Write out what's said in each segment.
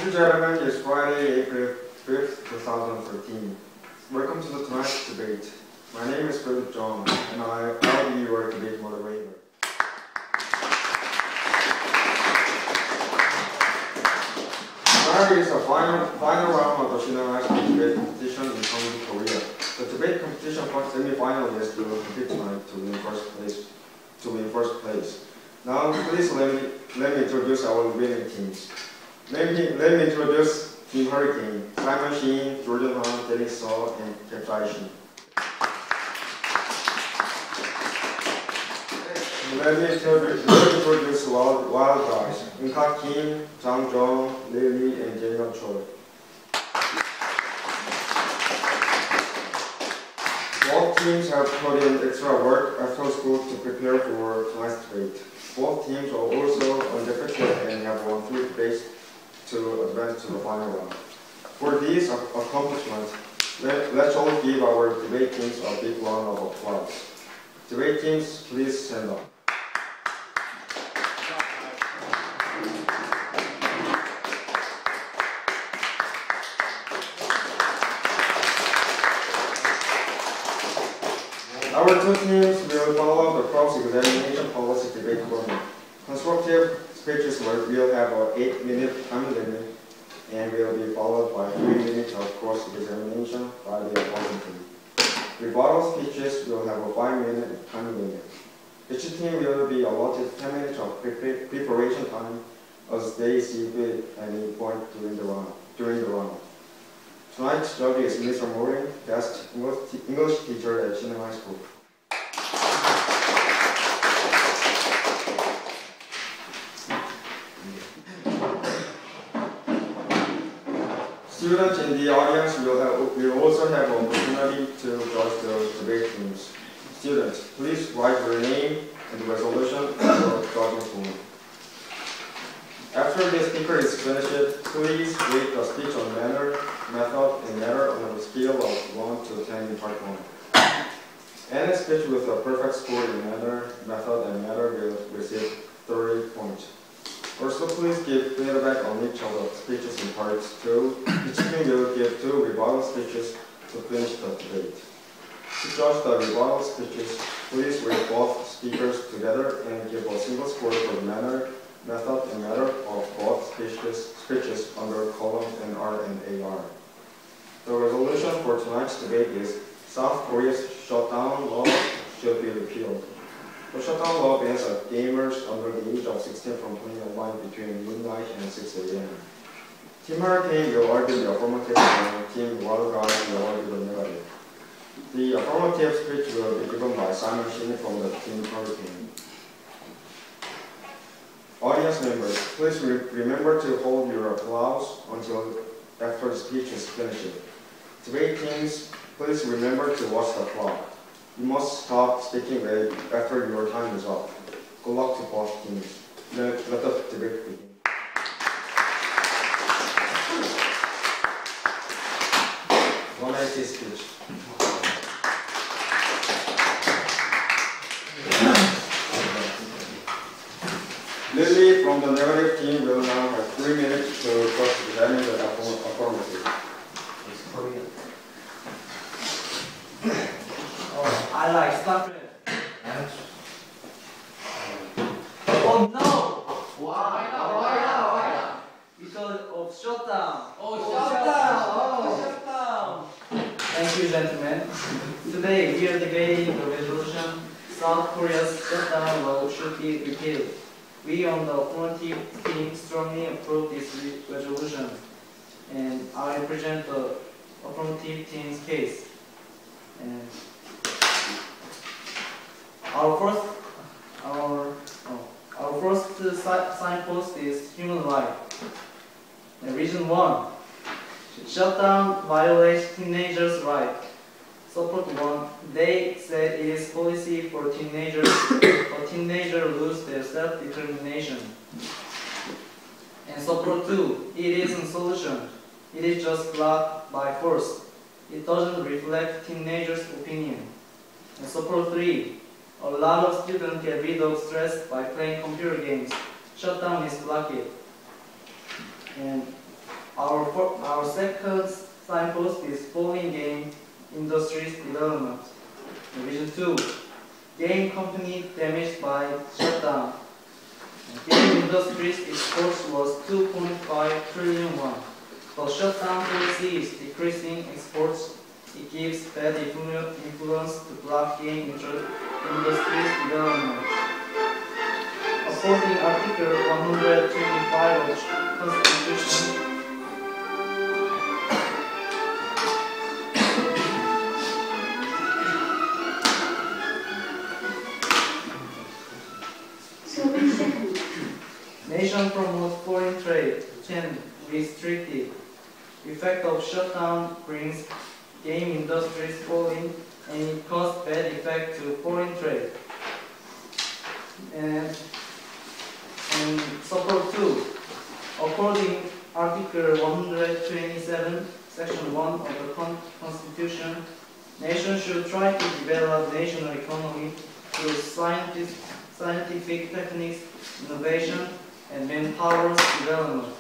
and gentlemen, it's Friday, April 5th, 2013. Welcome to tonight's debate. My name is Jang, and I'll be your debate moderator. Tonight is the final round of the Shinheung debate competition in Cheongju, Korea. The debate competition semi-finalists will compete tonight to win first place. Now, please let me introduce our winning teams. Let me introduce Team Hurricane: Simon, Shin, Jeon, Seo, and Capcy. Let me introduce Wild Guys: Eung, Kim, Jang, Lily, and Jeon, Choi. Both teams have put in extra work after school to prepare for tonight's debate. Both teams are also undefeated and have won 3 debates to advance to the final round. For these accomplishments, let's all give our debate teams a big round of applause. Debate teams, please stand up. Our 2 teams will follow the cross-examination policy debate format. Constructive speeches will have an 8-minute time limit and will be followed by 3 minutes of cross-examination by the opposing team. Rebuttal speeches will have a 5-minute time limit. Each team will be allotted 10 minutes of preparation time as they see fit at any point during the round. Tonight's judge is Mr. Morin, guest English teacher at Shin High School. Students in the audience will also have an opportunity to judge the debate teams. Students, please write your name and resolution on your judging form. After the speaker is finished, please rate the speech on manner, method, and matter on a scale of 1 to 10 in part 1. Any speech with a perfect score in manner, method, and matter will receive 30 points. Also, please give feedback on each of the speeches in parts 2. Each team will give 2 rebuttal speeches to finish the debate. To judge the rebuttal speeches, please rate both speakers together and give a single score for the manner, method, and matter of both speeches under columns NR and AR. The resolution for tonight's debate is South Korea's shutdown law should be repealed. The shutdown law bans gamers under the age of 16 from playing online between midnight and 6 a.m. Team Hurricane will argue the affirmative and Team Wild Guys will argue the negative. The affirmative speech will be given by Simon Shin from the Team Hurricane. Audience members, please remember to hold your applause until after the speech is finished. Debate teams, please remember to watch the clock. You must stop speaking after your time is up. Good luck to both teams. Let the debate begin. One speech. Lily from the negative team will now have 3 minutes to cross-examine the affirmative. It's Korean. I like stuff. Oh no! Why not? Because of shutdown. Shutdown. Thank you, gentlemen. Today we are debating the resolution South Korea's shutdown law should be repealed. We on the affirmative team strongly approve this resolution, and I represent the affirmative team's case. And our first signpost is human rights. And reason 1, shutdown violates teenagers' rights. Support 1, they said it is policy for teenagers, a teenager lose their self-determination. And support 2, it isn't solution. It is just blocked by force. It doesn't reflect teenagers' opinion. And support 3, a lot of students get rid of stress by playing computer games. Shutdown is blocked. And Our second signpost is falling game industries development. Division 2, game company damaged by shutdown. Game industries exports was 2.5 trillion won. The shutdown policy is decreasing exports. It gives bad influence to block game industries development. According to Article 125 of Constitution, nation promotes foreign trade can restrict it. Effect of shutdown brings game industries falling and it causes bad effect to foreign trade. And support 2. According Article 127, Section 1 of the Constitution, nations should try to develop national economy through scientific techniques, innovation, and manpower development.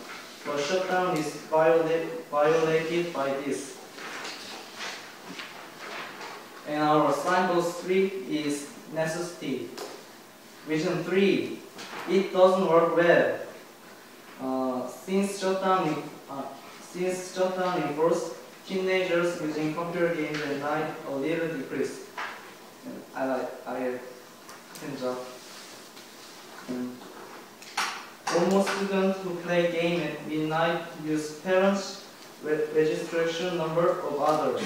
But shutdown is violated by this. And our signpost 3 is necessity. Vision 3, it doesn't work well. Since shutdown enforced, teenagers using computer games at night a little decreased. I can job. Almost students who play game at midnight use parents' registration number of others.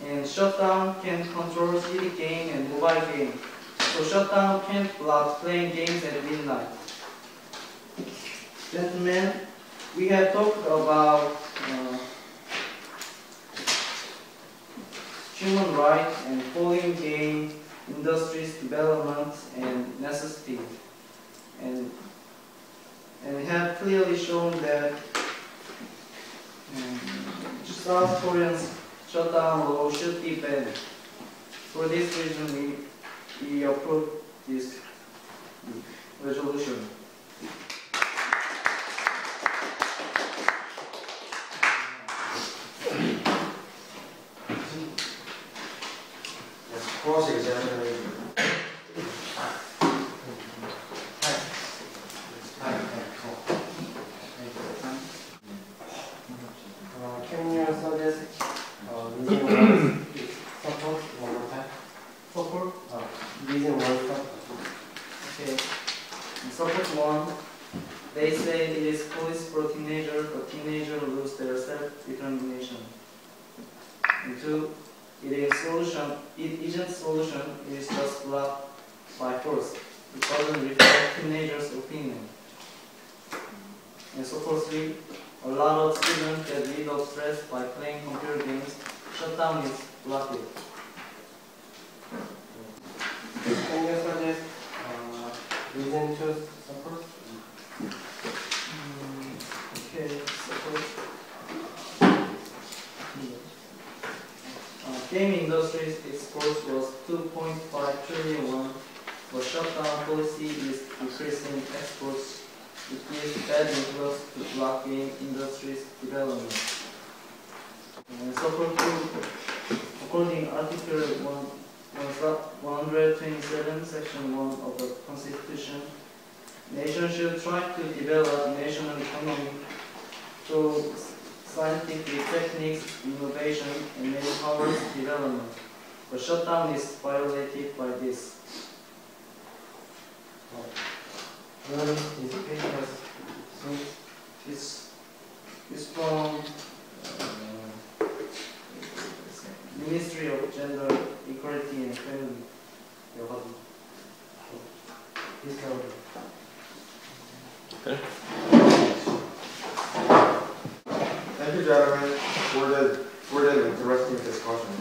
And shutdown can control CD game and mobile game. So shutdown can't block playing games at midnight. Gentlemen, we have talked about human rights and falling game industries development and necessity. And we have clearly shown that South Koreans shutdown law should be banned. For this reason, we approve this resolution. Cross-examination. Can you suggest reason one support one more time? Support? Reason one support. Okay. In support 1, they say it is police for teenager, but teenagers lose their self-determination. And 2, it isn't solution, it is just blocked by force. It doesn't reflect teenagers' opinion. And support 3, a lot of students get rid of stress by playing computer games. Shutdown is blocked. Can you suggest reason to support? Okay, support. Game industry's exports was 2.5 trillion won. The shutdown policy is decreasing exports. It gives bad influence to block game industry's development. And support 2, according to Article 127, Section 1 of the Constitution, nations should try to develop national economy through scientific techniques, innovation, and manpower development. The shutdown is violated by this. Where is this page? It's from Ministry of Gender Equality and Family. This one. Thank you, gentlemen, for the interesting discussion.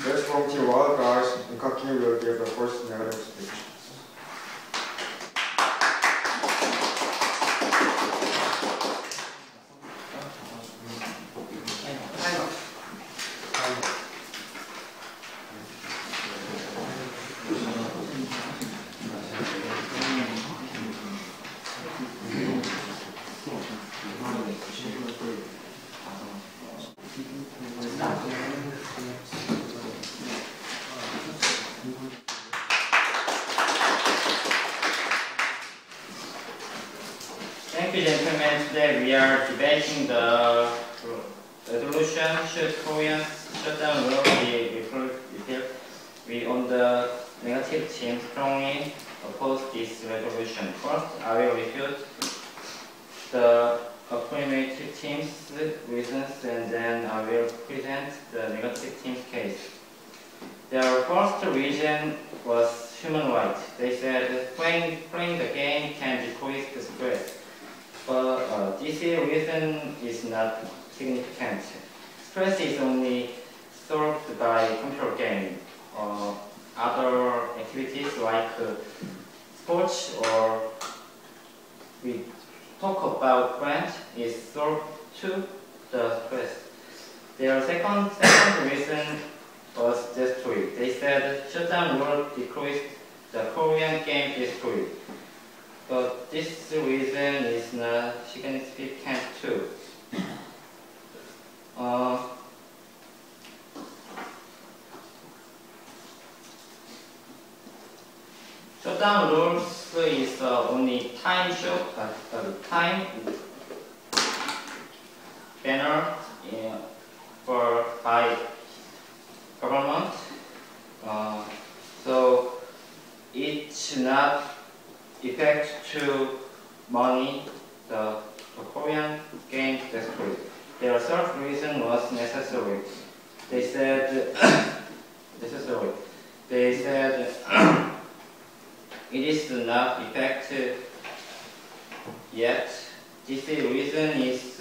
Let's from Team Wild Guys, and Capcy will give the first narrative speech. you, gentlemen. Today we are debating the resolution should Korean shutdown rule be repealed. We on the negative team strongly oppose this resolution. First, I will refute the affirmative team's reasons, and then I will present the negative team's case. Their first reason was human rights. They said playing the game can decrease the stress, but this reason is not significant. Stress is only solved by computer game or other activities like sports, or we talk about friends is solved to the stress. Their second reason was history. They said shutdown rule decreased the Korean game history, but this reason is not significant too. Shutdown rules is only time banner for by government, so it should not affect to money the Korean game history. Their third reason was necessary. They said necessary. They said it is not effective yet. This reason is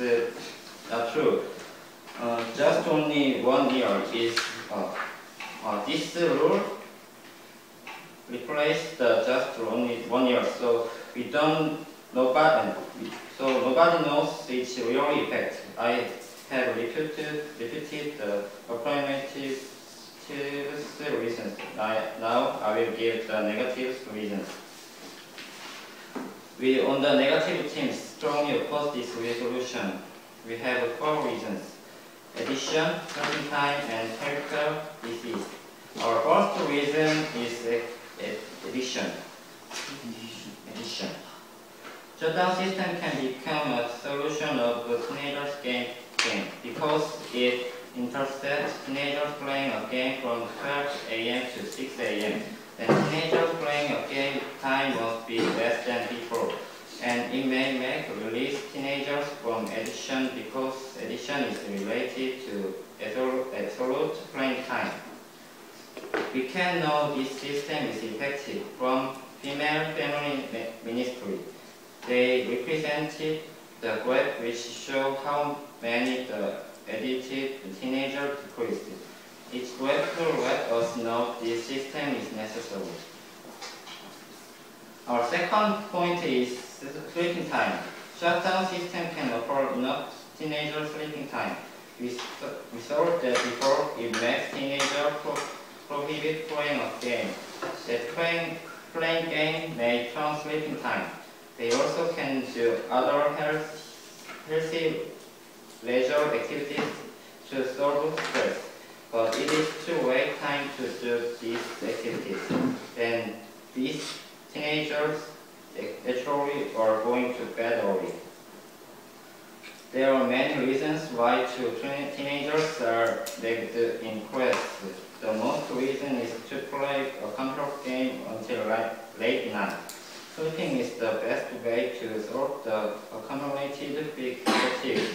not true. Just only 1 year is this rule replaced just only 1 year. So we don't nobody knows its real effect. I have repeated the affirmative reasons. Now I will give the negative reasons. We on the negative team strongly oppose this resolution. We have 4 reasons: addition, sleeping time, and character disease. Our first reason is addition. Shutdown system can become a solution of the teenagers' game because it intercepts teenagers playing a game from 12 a.m. to 6 a.m. Then teenagers playing a game time must be less than before. And it may make release teenagers from addiction because addiction is related to absolute playing time. We can know this system is effective from female family ministry. They represented the graph which show how many the addicted teenagers decreased. Each graph will let us know this system is necessary. Our second point is sleeping time. Shutdown system can offer enough teenager sleeping time. We saw that before it makes teenagers prohibit playing a game. That playing game may turn sleeping time. They also can do other healthy leisure activities to solve stress, but it is too late time to do these activities. Then these teenagers naturally are going to bed early. There are many reasons why teenagers are lagged in class. The most reason is to play a computer game until late night. Sleeping is the best way to solve the accumulated fatigue.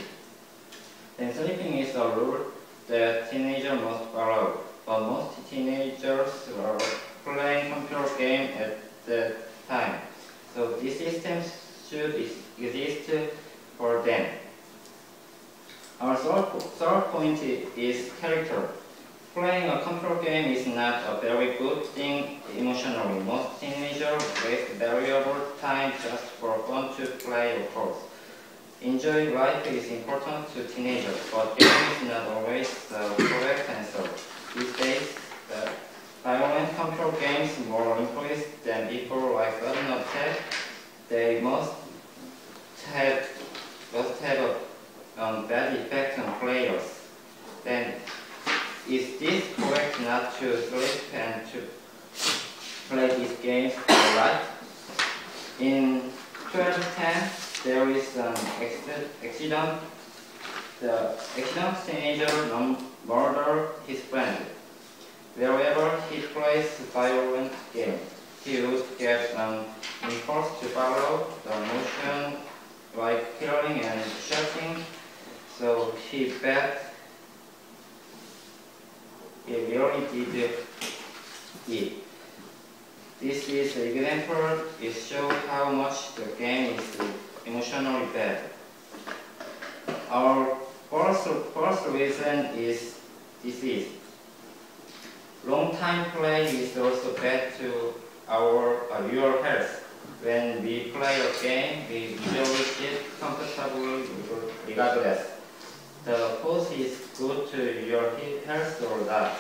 Then sleeping is a rule that teenagers must follow, but most teenagers are playing computer game at that time. So this system should exist for them. Our third point is character. Playing a computer game is not a very good thing emotionally. Most teenagers waste valuable time just for fun to play, of course. Enjoying life is important to teenagers, but gaming is not always the correct answer. These days, the violent computer games more increased than before, like sudden attack. They must have a bad effect on players. Then, is this correct not to sleep and to play these games right? In 2010, there is an accident, the accident teenager murdered his friend. Wherever he plays violent game, he would get an impulse to follow the motion like killing and shooting, so he bet he really did it. This is an example. It shows how much the game is emotionally bad. Our first reason is disease. Long time play is also bad to your health. When we play a game, we usually sit comfortably regardless. The pose is good to your health or not.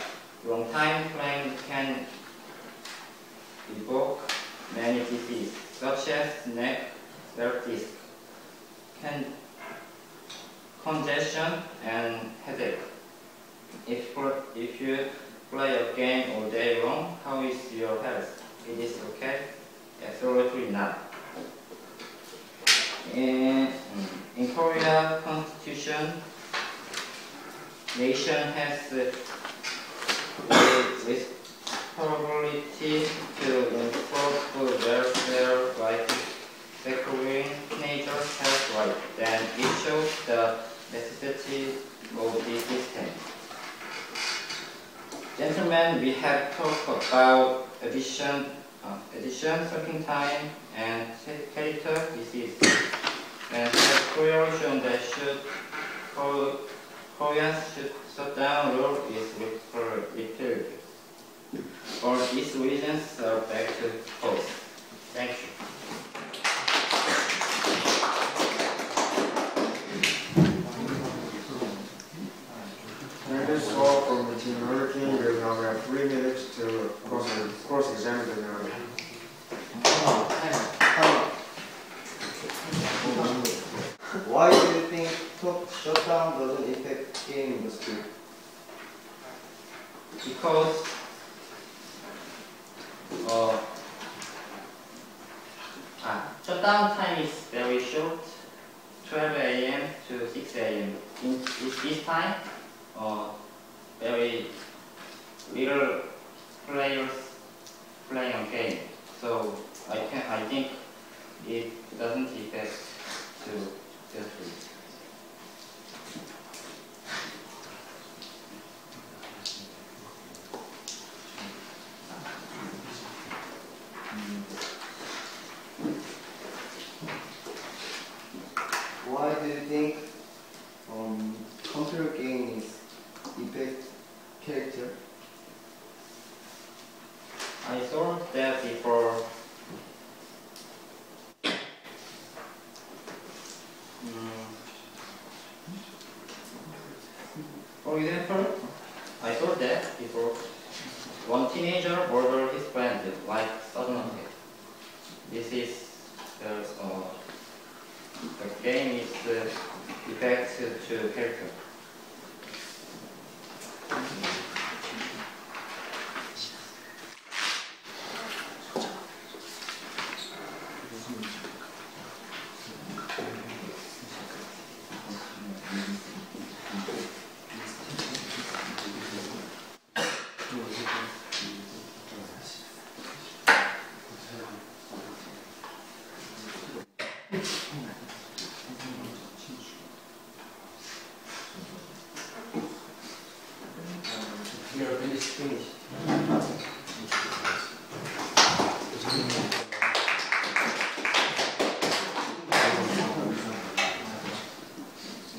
Long time playing can evoke many diseases, such as neck, disc, congestion, and headache. If you play a game all day long, how is your health? It is okay? Absolutely not. In Korea Constitution, nation has the responsibility to enforce welfare like securing teenagers' health right. Then it shows the necessity of this system. Gentlemen, we have talked about addition, sucking time, and character disease, and have clearly shown that Korea's shutdown rule is repealed. For these reasons, back to host. Thank you. Thank you all from the team working. We now have 3 minutes to cross-examine the narrative. Why do you think shutdown doesn't affect game industry? Because shutdown time is very short, 12 a.m. to 6 a.m. In this time, very little players playing a game. So I think it doesn't affect to industry. Why do you think computer games affect character? I thought that before. For example, I thought that before one teenager murdered his friend like suddenly. This is the game is effect to character.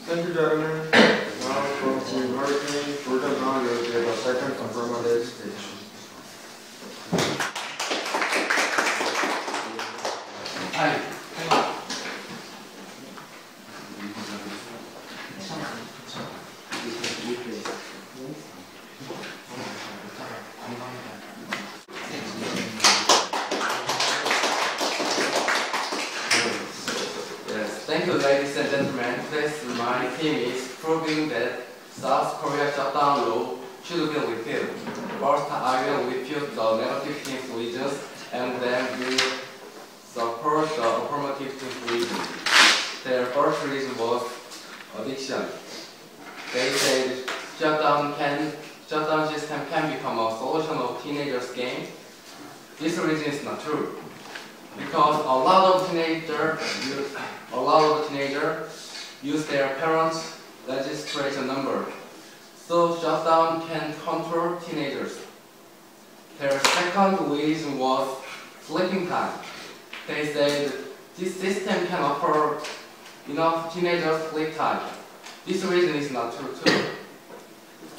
Thank you, gentlemen. Now from Team Hurricane, Jordan now will give a second affirmative speech. Thank you, ladies and gentlemen. Today, my team is proving that South Korea shutdown law should be repealed. First, I will refute the negative team's reasons, and then will support the affirmative team's reasons. Their first reason was addiction. They said shutdown system can become a solution of teenagers' game. This reason is not true, because a lot of teenagers use their parents' registration number, so shutdown can control teenagers. Their second reason was sleeping time. They said this system can offer enough teenagers sleep time. This reason is not true too.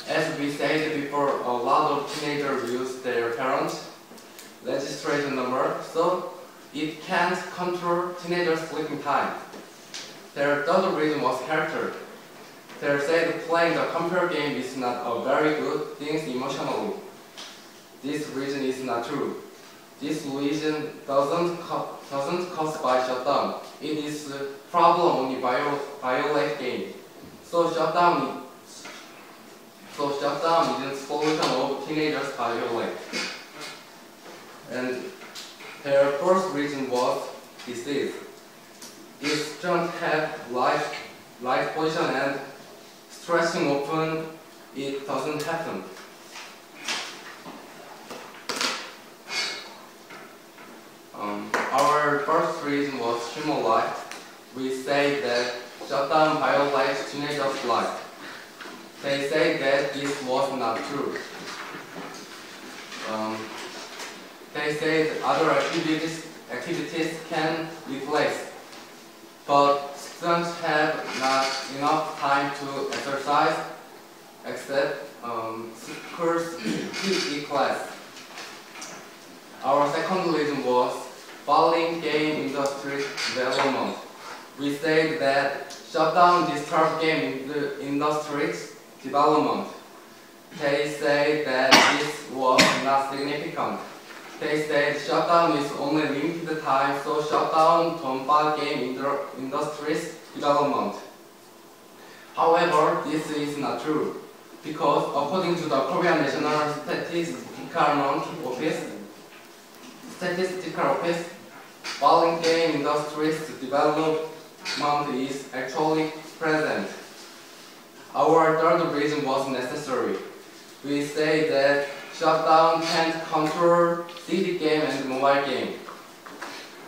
As we said before, a lot of teenagers use their parents' registration number, so it can't control teenagers' sleeping time. Their third reason was character. They said playing the computer game is not a very good thing emotionally. This reason is not true. This reason doesn't cause by shutdown. It is a problem only violate game. So shutdown isn't solution of teenagers violate. And their first reason was disease. If students have life position and stressing often, it doesn't happen. Our first reason was human life. We say that shutdown violates teenagers' life. They say that this was not true. They said other activities can replace, but students have not enough time to exercise except school's PE class. Our second reason was falling game industry development. We said that shutdown disturbed game industry's development. They say that this was not significant. They said shutdown is only limited time, so shutdown don't fall game industry's development. However, this is not true, because according to the Korean National Statistical Office, falling game industry's development is actually present. Our third reason was necessary. We say that shutdown can't control CD game and mobile game.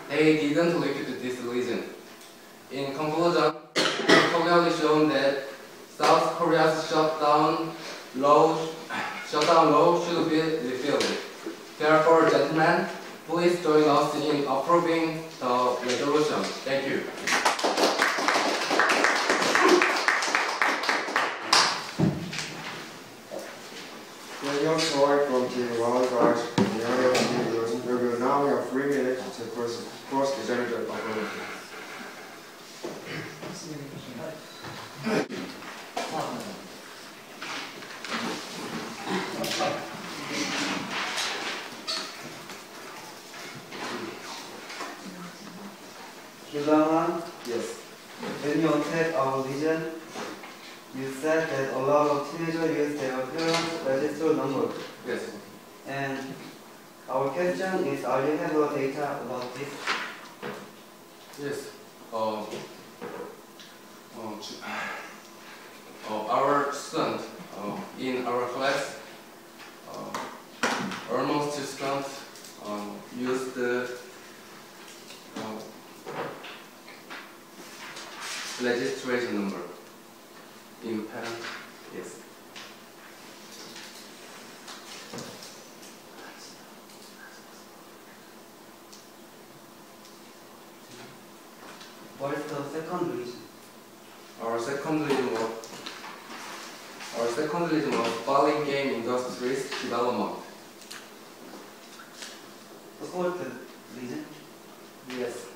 They didn't refute this reason. In conclusion, it clearly shown that South Korea's shutdown law should be repealed. Therefore, gentlemen, please join us in approving the resolution. Thank you. Daniel Choi from Team Wild Guys from the area of Team Wilson. We will now have 3 minutes to cross the gender Affirmative. Jang, Yes. when you attack our vision, you said that a lot of teenagers use their parents' register number. Yes. And our question is, are you have data about this? Yes. Our student in our class, almost students use the registration number in parent. Yes. What is the second reason? Our second reason was falling game industry's development. The fourth reason? Yes.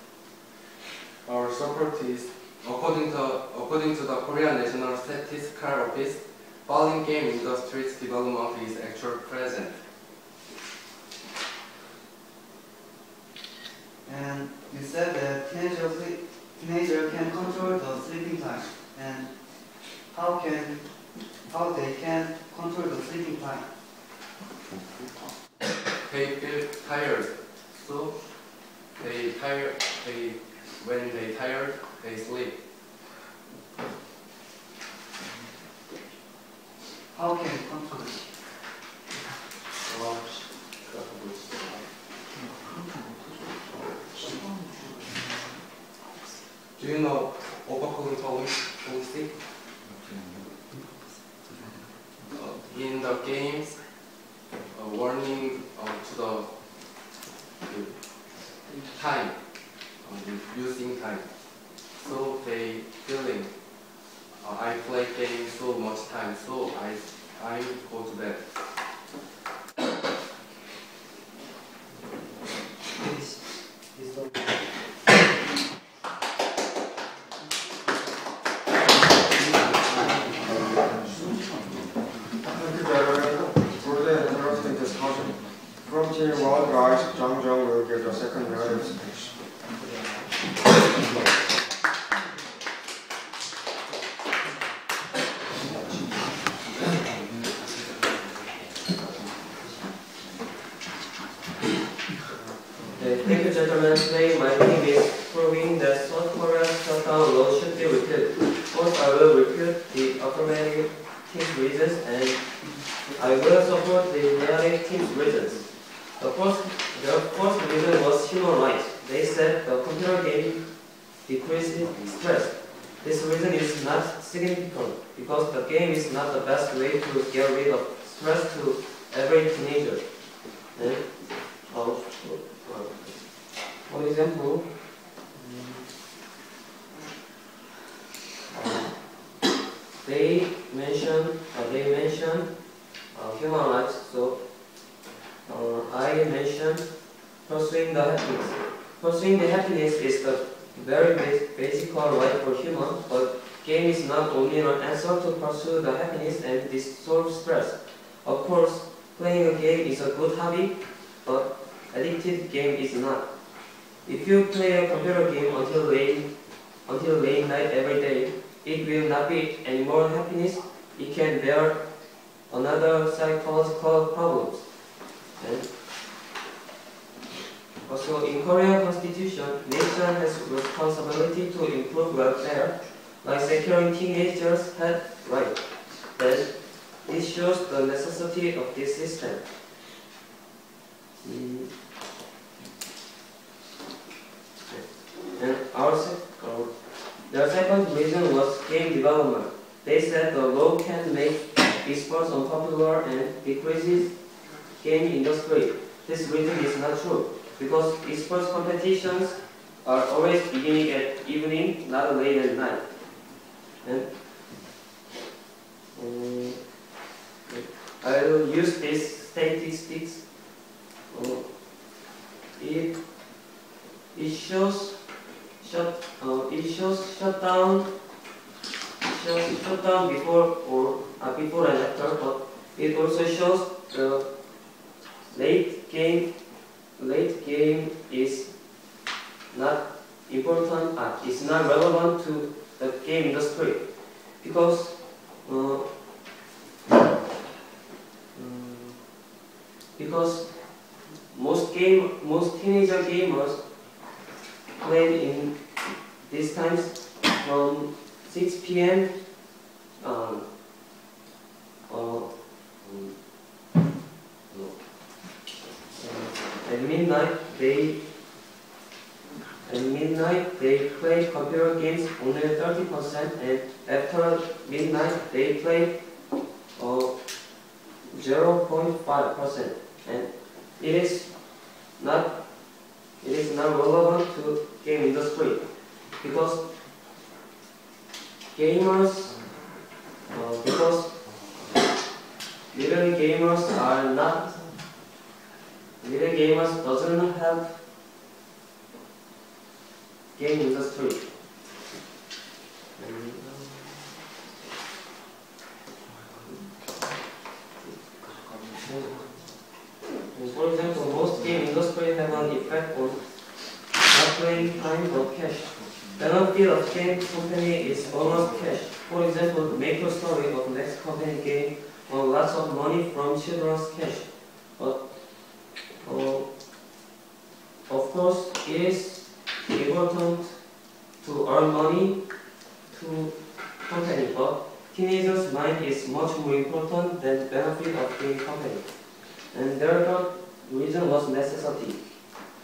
Our support is, according to the Korean National Statistical Office, falling game industry's development is actually present. And you said that teenager can control the sleeping time. And how they can control the sleeping time? They feel tired, so they When they tired, they sleep. How can you control it? Do you know overcooling policy? In the game, a warning to the time, using time. So they feeling I play game so much time, so I go to bed. Thank you, Jeon. For the interesting discussion. From Team 1, guys, Jang will give the second narrative speech. Thank you, gentlemen. Today my theme is proving that South Korea's shutdown law should be repealed. First, I will repeat the affirmative team's reasons, and I will support the negative team's reasons. The first reason was human rights. They said the computer game decreases stress. This reason is not significant because the game is not the best way to get rid of stress to every teenager. And, for example, they mention human rights. So I mentioned pursuing the happiness. Pursuing the happiness is the very basic right for human, but game is not only an answer to pursue the happiness and dissolve stress. Of course, playing a game is a good hobby, but addictive game is not. If you play a computer game until late night every day, it will not be any more happiness. It can bear another psychological problems. And also, in Korean Constitution, nation has responsibility to improve welfare, like securing teenagers' health right. Then, this shows the necessity of this system. And their second reason was game development. They said the law can make esports unpopular and decreases game industry. This reason is not true because esports competitions are always beginning at evening, not late at night. And I will use these statistics. It shows shutdown before and after, but it also shows the late game is not important. It's not relevant to the game industry because most teenager gamers play in these times from 6 p.m. At midnight they play computer games only 30%, and after midnight they play 0.5%, and it is not relevant to game industry because little gamers doesn't help game industry. For example, most game industry have an effect on not playing time but cash. Penalty of game company is almost cash. For example, make a story of next company game won lots of money from children's cash. But of course, it is important was necessity.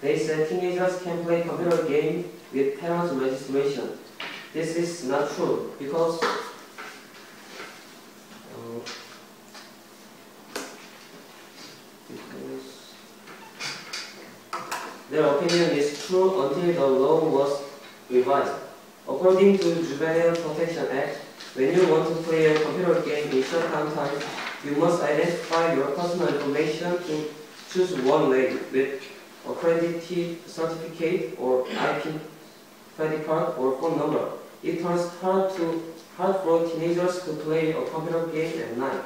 They said teenagers can play computer game with parents' registration. This is not true because their opinion is true until the law was revised. According to Juvenile Protection Act, when you want to play a computer game in shutdown time, you must identify your personal information to choose one way with accredited certificate or IP, credit card or phone number. It turns hard for teenagers to play a computer game at night.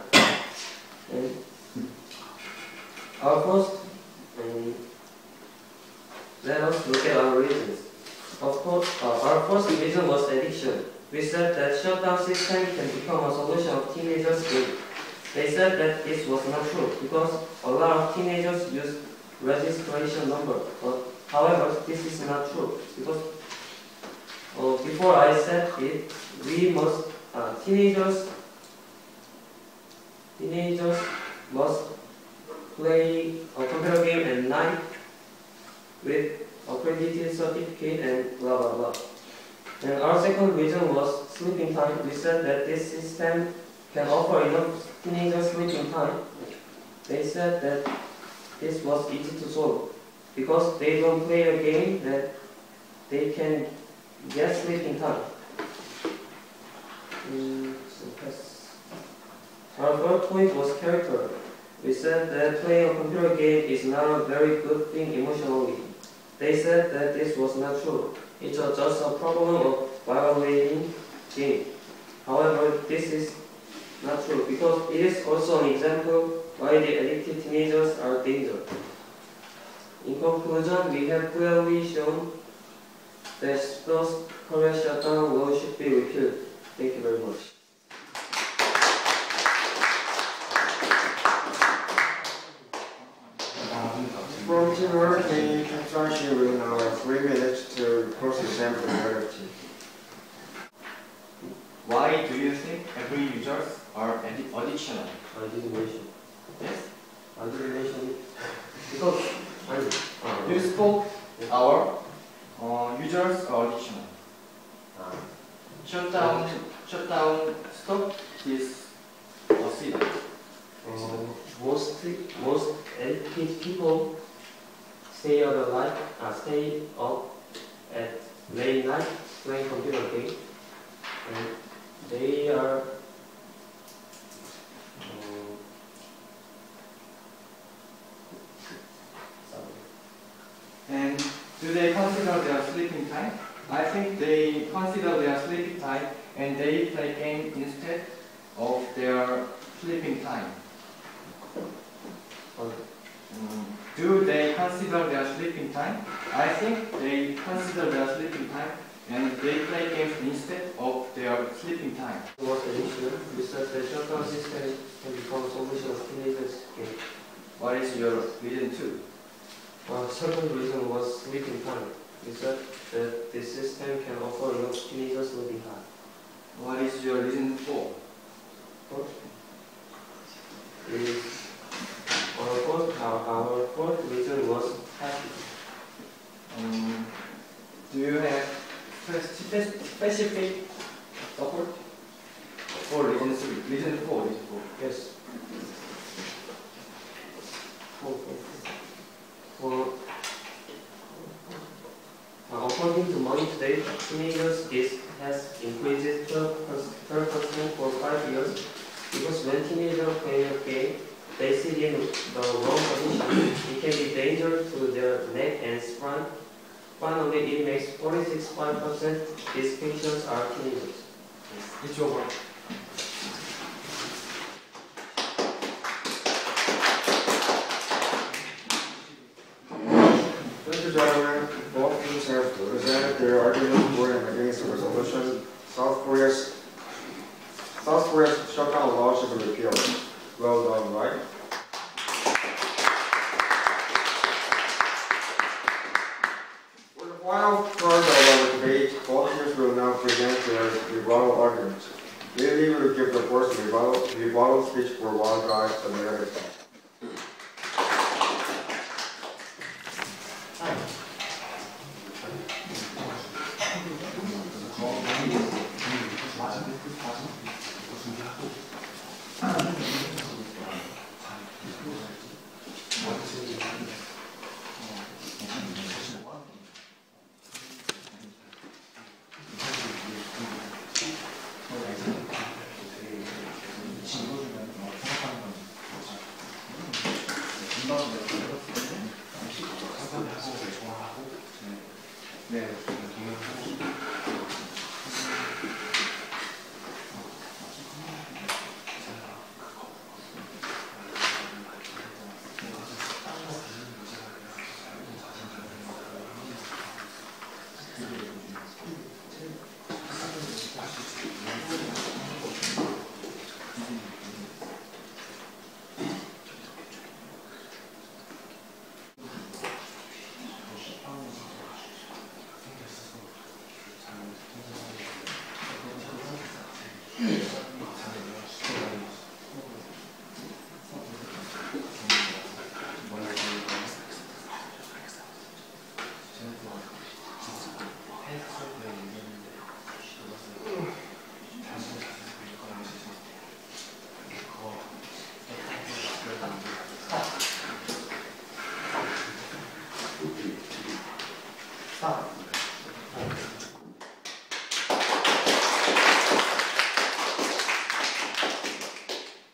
And let us look at our reasons. Of course, our first reason was addiction. We said that shutdown system can become a solution of teenagers' game. They said that this was not true because a lot of teenagers use registration number. But however, this is not true because before I said it, we must teenagers must play a computer game at night with accredited certificate and blah blah blah. And our second reason was sleeping time. We said that this system can offer enough teenagers sleeping time. They said that this was easy to solve because they don't play a game that they can get sleeping time. Our third point was character. We said that playing a computer game is not a very good thing emotionally. They said that this was not true. It's just a problem of violating game. However, this is not true because it is also an example why the addicted teenagers are dangerous. In conclusion, we have clearly shown that the Korea shutdown law should be repealed. Thank you very much. From teamwork, the Capcy will now have 3 minutes to cross-examine the other team. Why do you think every users are additional? I didn't mention. Yes? I didn't mention it because You spoke our users are additional. Shutdown stop is considered. most educated people stay up at late night playing computer game, and they are And do they consider their sleeping time? I think they consider their sleeping time and they play game instead of their sleeping time. Do they consider their sleeping time? I think they consider their sleeping time and they play games instead of their sleeping time. was additional. Research that shutdown system can become a solution of teenagers' game. What is your reason two? Second reason was sleeping time. Research that this system can offer enough teenagers sleeping time. What is your reason four? Our fourth reason was happy. Do you have specific support? Or reason three? Reason four. Yes. According to money today, teenagers has increased 12% for 5 years because when teenagers play a game, they sit in the wrong position. It can be dangerous to their neck and spine. Finally, it makes 46.5% these patients are teenagers. It's over. Thank you, gentlemen. Both teams have presented their argument for and against the resolution. South Korea's shutdown law should be repealed. Well done, right? For the final part of our debate, both teams will now present their rebuttal arguments. Lily will give the first rebuttal speech for one guy and the other side. 네.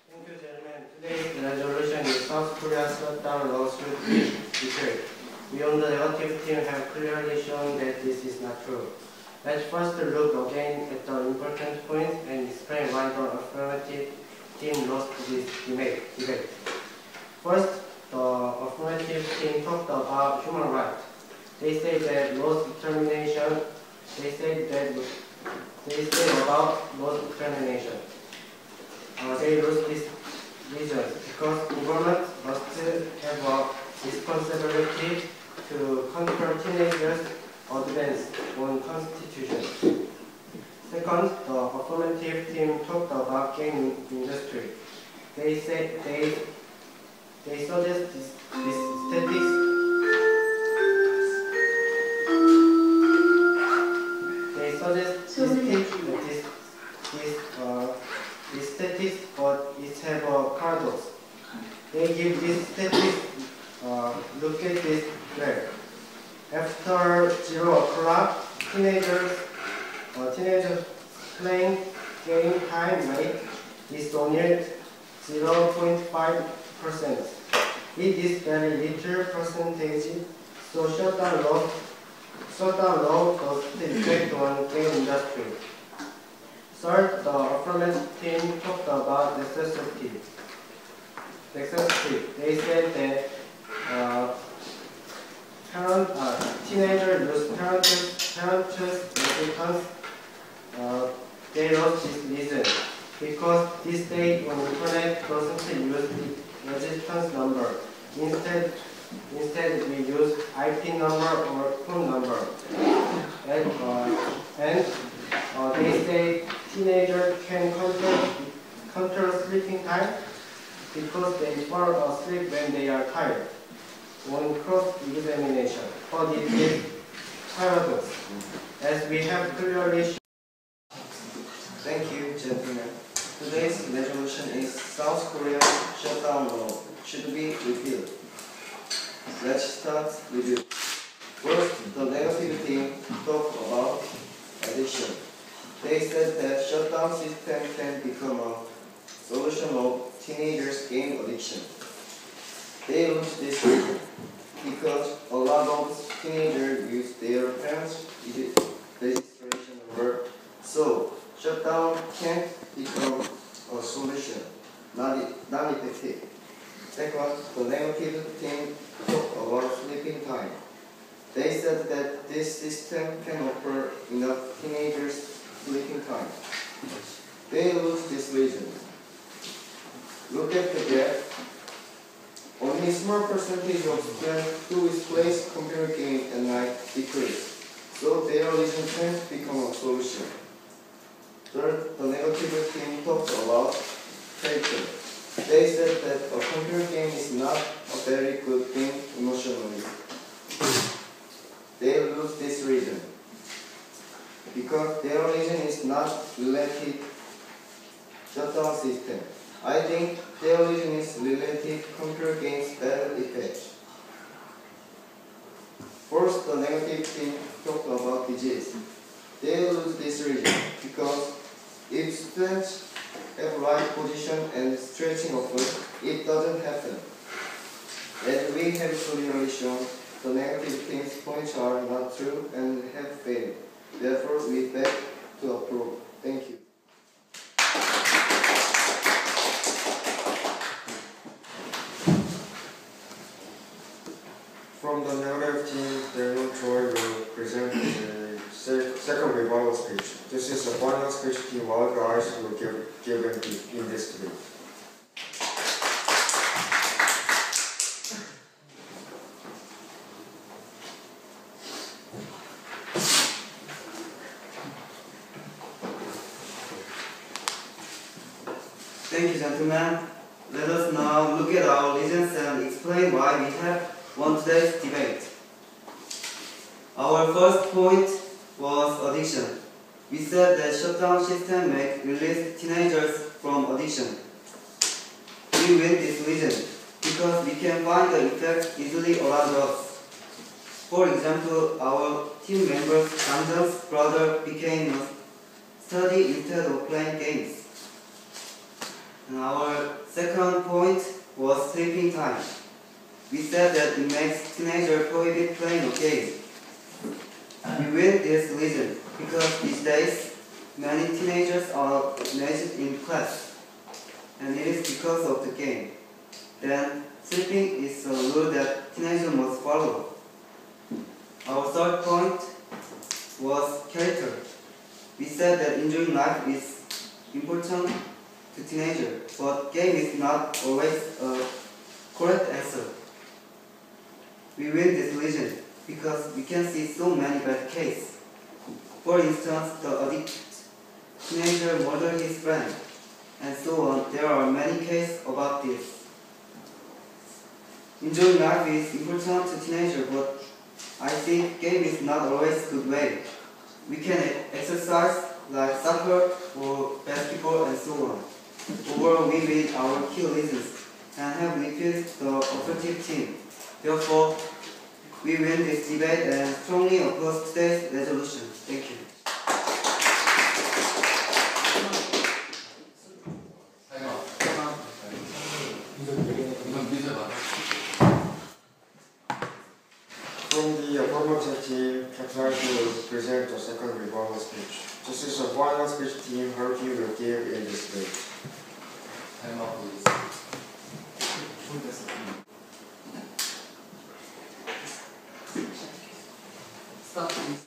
Thank you, gentlemen. Today's resolution is South Korea's shutdown laws should be repealed. We on the negative team have clearly shown that this is not true. Let's first look again at the important points and explain why the affirmative team lost this debate. First, the affirmative team talked about human rights. They say that laws determination. They said about laws determination. They lose this reason because government must have a responsibility to control teenagers' advance on constitution. Second, the affirmative team talked about game industry. They said they suggest this statistics. They suggest this statistics, but it have a paradox. They give this statistics. Look at this graph. After 0 o'clock, teenagers playing game time rate is only 0.5%. It is very little percentage, so shutdown law does effect on game industry. Third, the affirmative team talked about necessity. They said that teenagers lose parents' resistance. They lost this reason because this day on internet doesn't use the resistance number. Instead we use IP number or phone number. And they say teenagers can control sleeping time because they fall asleep when they are tired on cross-examination. But it is paradox, as we have clearly shown. Thank you, gentlemen. Today's resolution is South Korean shutdown law should be repealed. Let's start review. First, the negative team talked about addiction. They said that shutdown system can become a solution of teenagers' game addiction. They launched this reason because a lot of teenagers use their parents' registration number, so shutdown can't become a solution, not effective. Second, the negative team talked about sleeping time. They said that this system can offer enough teenagers sleeping time. They lose this reason. Look at the graph. Only small percentage of students who plays computer game at night decrease, so their reason can't become a solution. Third, the negative team talked about character. They said that a computer game is not a very good thing emotionally. They lose this reason because their reason is not related shutdown system. I think their reason is related computer games bad effect. First, the negative team talked about disease. They lose this reason because if students have right position and stretching of foot, it doesn't happen. As we have clearly shown, The negative things points are not true and have failed. Therefore, we beg to approve. Thank you. From the narrative team, Daniel Choi will present the second rebuttal speech. This is the final speech team all guys will give in this debate. Thank you, gentlemen. Let us now look at our reasons and explain why we have won today's debate. Our first point was addiction. We said that shutdown system may release teenagers from addiction. We win this reason because we can find the effect easily around us. For example, our team member Jang's brother became a study instead of playing games. And our second point was sleeping time. We said that it makes teenagers prohibit playing a game. We win this reason because these days many teenagers are lazy in class, and it is because of the game. Then sleeping is a rule that teenagers must follow. Our third point was character. We said that enjoying life is important to teenagers, but game is not always a correct answer. We win this reason because we can see so many bad cases. For instance, the addicted teenager murdered his friend, and so on. There are many cases about this. Enjoying life is important to teenagers, but I think game is not always a good way. We can exercise like soccer or basketball and so on. Overall, we win our key reasons and have repealed the affirmative team. Therefore, we win this debate and strongly oppose today's resolution. Thank you. From the affirmative team, Capcy will present the second rebuttal speech. This is the final speech team Harvey will give in this debate. Time out, please. Stop, please.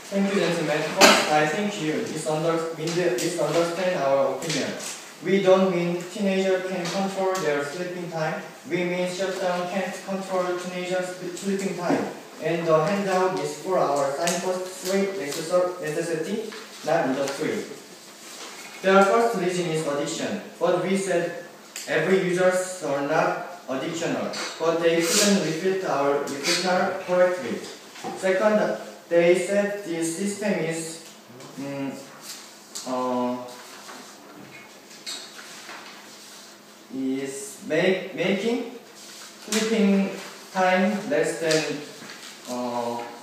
Thank you, gentlemen. First, I think you misunderstand our opinion. We don't mean teenagers can control their sleeping time. We mean shutdown can't control teenagers' sleeping time. And the handout is for our signpost 3 necessity, not industry. The first reason is addiction. But we said every users are not addictional, but they couldn't refute our refutal correctly. Second, they said the system is making sleeping time less than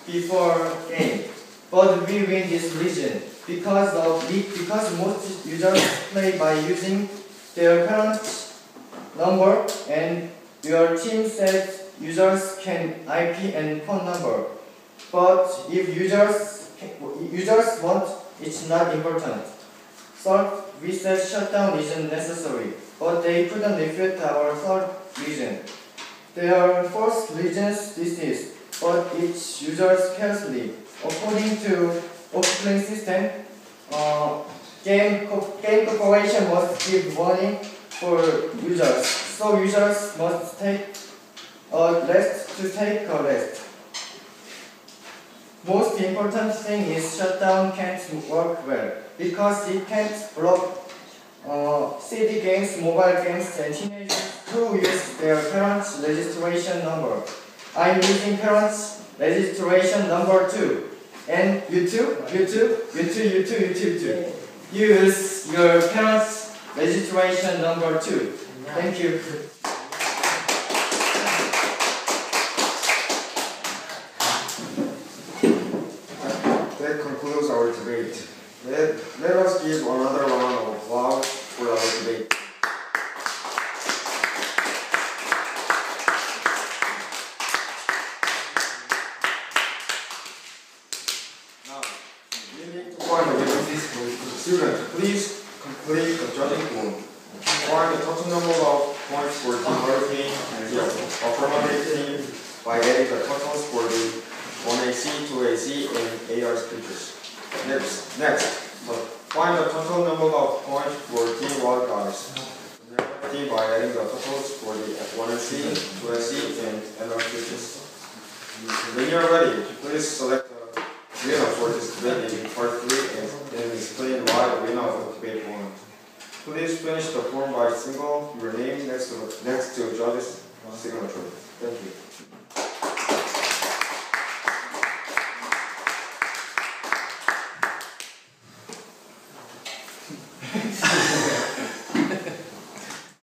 before game. But we win this reason because most users play by using their parents' number, and your team said users can IP and phone number. But if users want, it's not important. Third, we said shutdown isn't necessary, but they couldn't refute our third reason. There are fourth reasons this is, but each users carefully. According to operating system, game corporation must give warning for users, so users must take a rest. Most important thing is shutdown can't work well because it can't block CD games, mobile games, and teenagers who use their parents' registration number. I'm using parents' registration number too. And you too. Use your parents' registration number too. Thank you. That concludes our debate. Let us give another round of applause for our debate. Now, we need to find a winner. Students, please complete the judging form. Find the total number of points for Team Hurricane and the affirmative team by adding the totals for the 1AC, 2AC, and AR speeches. Next, find the total number of points for Team Wild Guys. Team by adding the totals for the 1AC, 2AC, and NR speeches. When you are ready, please select the winner for this debate in part 3 and explain why the winner of debate 1. Please finish the form by single your name next to judge's signature. Thank you.